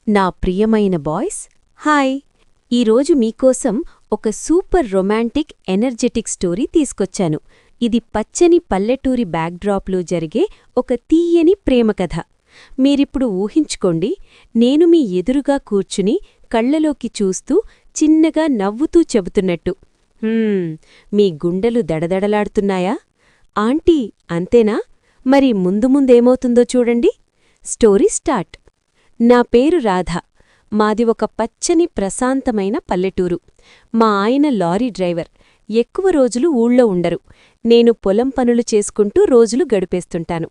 నా ప్రియమైన boys, hi! ఈరోజు మీకోసం ఒక సూపర్ రొమాంటిక్ ఎనర్జెటిక్ స్టోరీ తీసుకొచ్చాను. ఇది పచ్చని పల్లెటూరి బ్యాక్డ్రాప్లో జరిగే ఒక తీయని ప్రేమకథ. మీరిప్పుడు ఊహించుకోండి, నేను మీ ఎదురుగా కూర్చుని కళ్లలోకి చూస్తూ చిన్నగా నవ్వుతూ చెబుతున్నట్టు. మీ గుండెలు దడదడలాడుతున్నాయా? ఆంటీ, అంతేనా? మరి ముందేమవుతుందో చూడండి. Story start. నా పేరు రాధ. మాది ఒక పచ్చని ప్రశాంతమైన పల్లెటూరు. మా ఆయన లారీ డ్రైవర్. ఎక్కువ రోజులు ఊళ్ళో ఉండరు. నేను పొలం పనులు చేసుకుంటూ రోజులు గడిపేస్తుంటాను.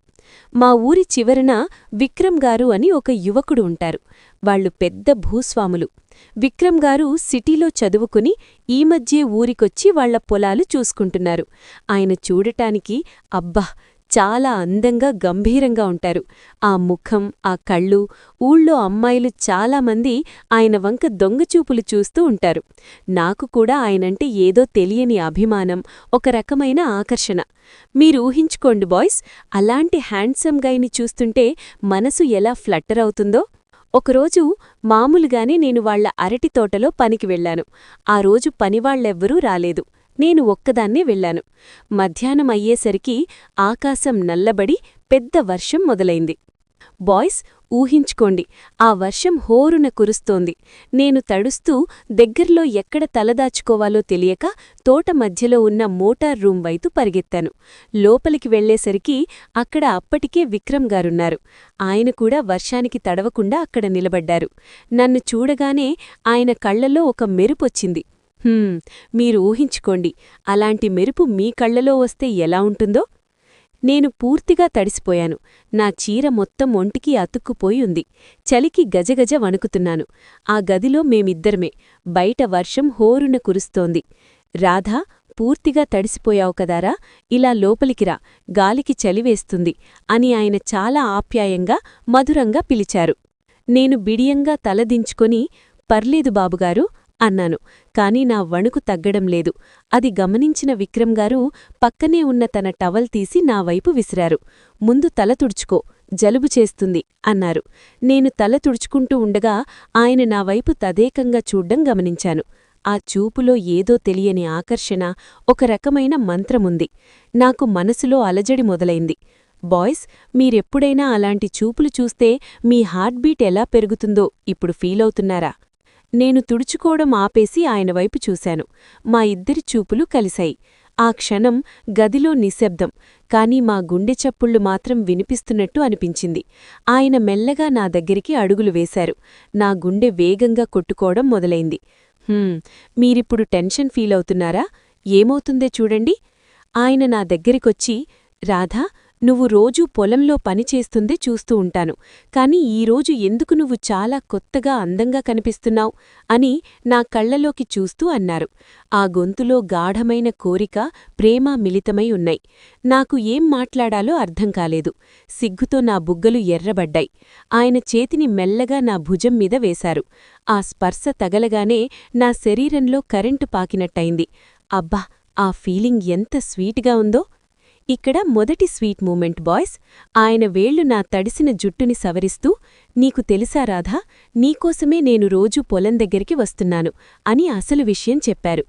మా ఊరి చివరన విక్రమ్ గారు అని ఒక యువకుడు ఉంటారు. వాళ్లు పెద్ద భూస్వాములు. విక్రమ్ గారు సిటీలో చదువుకుని ఈ మధ్యే ఊరికొచ్చి వాళ్ల పొలాలు చూసుకుంటున్నారు. ఆయన చూడటానికి అబ్బా చాలా అందంగా గంభీరంగా ఉంటారు. ఆ ముఖం, ఆ కళ్ళు, ఊళ్ళో అమ్మాయిలు చాలామంది ఆయన వంక దొంగచూపులు చూస్తూ ఉంటారు. నాకు కూడా ఆయనంటే ఏదో తెలియని అభిమానం, ఒక రకమైన ఆకర్షణ. మీరు ఊహించుకోండి బాయ్స్, అలాంటి హ్యాండ్సమ్ గైని చూస్తుంటే మనసు ఎలా ఫ్లట్టర్ అవుతుందో. ఒకరోజు మామూలుగానే నేను వాళ్ల అరటి తోటలో పనికి వెళ్లాను. ఆ రోజు పనివాళ్లెవ్వరూ రాలేదు. నేను ఒక్కదాన్నే వెళ్లాను. మధ్యాహ్నం అయ్యేసరికి ఆకాశం నల్లబడి పెద్ద వర్షం మొదలైంది. బాయ్స్, ఊహించుకోండి, ఆ వర్షం హోరున కురుస్తోంది. నేను తడుస్తూ దగ్గర్లో ఎక్కడ తలదాచుకోవాలో తెలియక తోట మధ్యలో ఉన్న మోటార్ రూం వైపు పరిగెత్తాను. లోపలికి వెళ్లేసరికి అక్కడ అప్పటికే విక్రమ్ గారున్నారు. ఆయన కూడా వర్షానికి తడవకుండా అక్కడ నిలబడ్డారు. నన్ను చూడగానే ఆయన కళ్లలో ఒక మెరుపొచ్చింది. మీరు ఊహించుకోండి, అలాంటి మెరుపు మీ కళ్లలో వస్తే ఎలా ఉంటుందో. నేను పూర్తిగా తడిసిపోయాను. నా చీర మొత్తం ఒంటికి అతుక్కుపోయి ఉంది. చలికి గజగజ వణుకుతున్నాను. ఆ గదిలో మేమిద్దరమే. బయట వర్షం హోరున కురుస్తోంది. రాధా, పూర్తిగా తడిసిపోయావు కదారా, ఇలా లోపలికిరా, గాలికి చలివేస్తుంది అని ఆయన చాలా ఆప్యాయంగా, మధురంగా పిలిచారు. నేను బిడియంగా తలదించుకొని, పర్లేదు బాబుగారు అన్నాను. కాని నా వణుకు తగ్గడం లేదు. అది గమనించిన విక్రమ్ గారు పక్కనే ఉన్న తన టవల్ తీసి నా వైపు విసిరారు. ముందు తల తుడుచుకో, జలుబు చేస్తుంది అన్నారు. నేను తల తుడుచుకుంటూ ఉండగా ఆయన నా వైపు తదేకంగా చూడ్డం గమనించాను. ఆ చూపులో ఏదో తెలియని ఆకర్షణ, ఒక రకమైన మంత్రముంది. నాకు మనసులో అలజడి మొదలైంది. బాయ్స్, మీరెప్పుడైనా అలాంటి చూపులు చూస్తే మీ హార్ట్ బీట్ ఎలా పెరుగుతుందో ఇప్పుడు ఫీలవుతున్నారా? నేను తుడుచుకోవడం ఆపేసి ఆయన వైపు చూశాను. మా ఇద్దరి చూపులు కలిశాయి. ఆ క్షణం గదిలో నిశ్శబ్దం, కాని మా గుండె చప్పుళ్లు మాత్రం వినిపిస్తున్నట్టు అనిపించింది. ఆయన మెల్లగా నా దగ్గరికి అడుగులు వేశారు. నా గుండె వేగంగా కొట్టుకోవడం మొదలైంది. మీరిప్పుడు టెన్షన్ ఫీలవుతున్నారా? ఏమవుతుందే చూడండి. ఆయన నా దగ్గరికొచ్చి, రాధా, నువ్వు రోజూ పొలంలో పనిచేస్తుందే చూస్తూ ఉంటాను. కాని ఈరోజు ఎందుకు నువ్వు చాలా కొత్తగా అందంగా కనిపిస్తున్నావు అని నా కళ్లలోకి చూస్తూ అన్నారు. ఆ గొంతులో గాఢమైన కోరిక, ప్రేమ మిళితమై ఉన్నాయి. నాకు ఏం మాట్లాడాలో అర్థం కాలేదు. సిగ్గుతో నా బుగ్గలు ఎర్రబడ్డాయి. ఆయన చేతిని మెల్లగా నా భుజం మీద వేశారు. ఆ స్పర్శ తగలగానే నా శరీరంలో కరెంటు పాకినట్టయింది. అబ్బా, ఆ ఫీలింగ్ ఎంత స్వీట్గా ఉందో. ఇక్కడ మొదటి స్వీట్ మూమెంట్ బాయ్స్. ఆయన వేళ్లు నా తడిసిన జుట్టుని సవరిస్తూ, నీకు తెలుసా రాధా, నీకోసమే నేను రోజూ పొలం దగ్గరికి వస్తున్నాను అని అసలు విషయం చెప్పారు.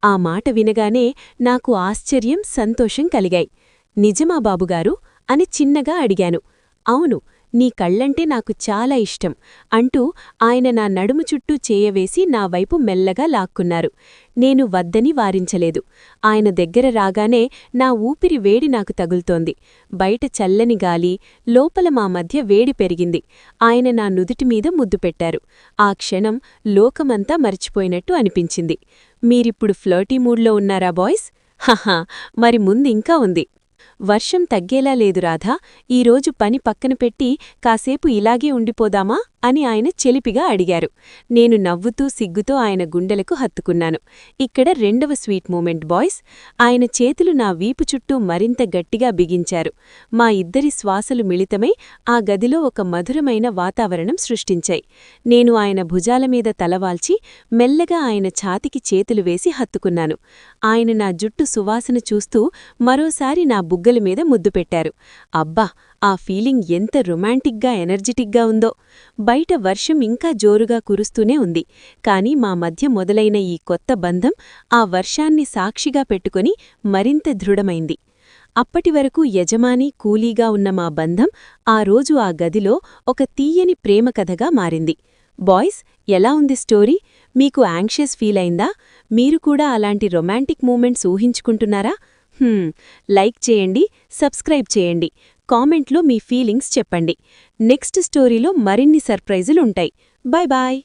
ఆ మాట వినగానే నాకు ఆశ్చర్యం, సంతోషం కలిగాయి. నిజమా బాబుగారు అని చిన్నగా అడిగాను. అవును, నీ కళ్లంటే నాకు చాలా ఇష్టం అంటూ ఆయన నా నడుము చుట్టూ చేయవేసి నా వైపు మెల్లగా లాక్కున్నారు. నేను వద్దని వారించలేదు. ఆయన దగ్గర రాగానే నా ఊపిరి వేడి నాకు తగులుతోంది. బయట చల్లని గాలి, లోపల మా మధ్య వేడి పెరిగింది. ఆయన నా నుదుటిమీద ముద్దు పెట్టారు. ఆ క్షణం లోకమంతా మరిచిపోయినట్టు అనిపించింది. మీరిప్పుడు ఫ్లర్టీ మూడ్లో ఉన్నారా బాయ్స్? హహా, మరి ముందింకా ఉంది. వర్షం తగ్గేలా లేదు రాధా, ఈరోజు పని పక్కన పెట్టి కాసేపు ఇలాగే ఉండిపోదామా అని ఆయన చెలిపిగా అడిగారు. నేను నవ్వుతూ సిగ్గుతో ఆయన గుండెలకు హత్తుకున్నాను. ఇక్కడ రెండవ స్వీట్ మూమెంట్ బాయ్స్. ఆయన చేతులు నా వీపు చుట్టూ మరింత గట్టిగా బిగించారు. మా ఇద్దరి శ్వాసలు మిళితమై ఆ గదిలో ఒక మధురమైన వాతావరణం సృష్టించాయి. నేను ఆయన భుజాలమీద తలవాల్చి మెల్లగా ఆయన ఛాతికి చేతులు వేసి హత్తుకున్నాను. ఆయన నా జుట్టు సువాసన చూస్తూ మరోసారి నా బుగ్గల మీద ముద్దు పెట్టారు. అబ్బా, ఆ ఫీలింగ్ ఎంత రొమాంటిక్గా ఎనర్జెటిక్గా ఉందో. బయట వర్షం ఇంకా జోరుగా కురుస్తూనే ఉంది. కాని మా మధ్య మొదలైన ఈ కొత్త బంధం ఆ వర్షాన్ని సాక్షిగా పెట్టుకుని మరింత దృఢమైంది. అప్పటివరకు యజమాని కూలీగా ఉన్న మా బంధం ఆ రోజు ఆ గదిలో ఒక తీయని ప్రేమ కథగా మారింది. బాయ్స్, ఎలా ఉంది స్టోరీ? మీకు యాంగ్షియస్ ఫీలైందా? మీరు కూడా అలాంటి రొమాంటిక్ మూమెంట్స్ ఊహించుకుంటున్నారా? లైక్ చేయండి, సబ్స్క్రైబ్ చేయండి, కామెంట్లో మీ ఫీలింగ్స్ చెప్పండి. నెక్స్ట్ స్టోరీలో మరిన్ని సర్ప్రైజులుంటాయి. Bye bye.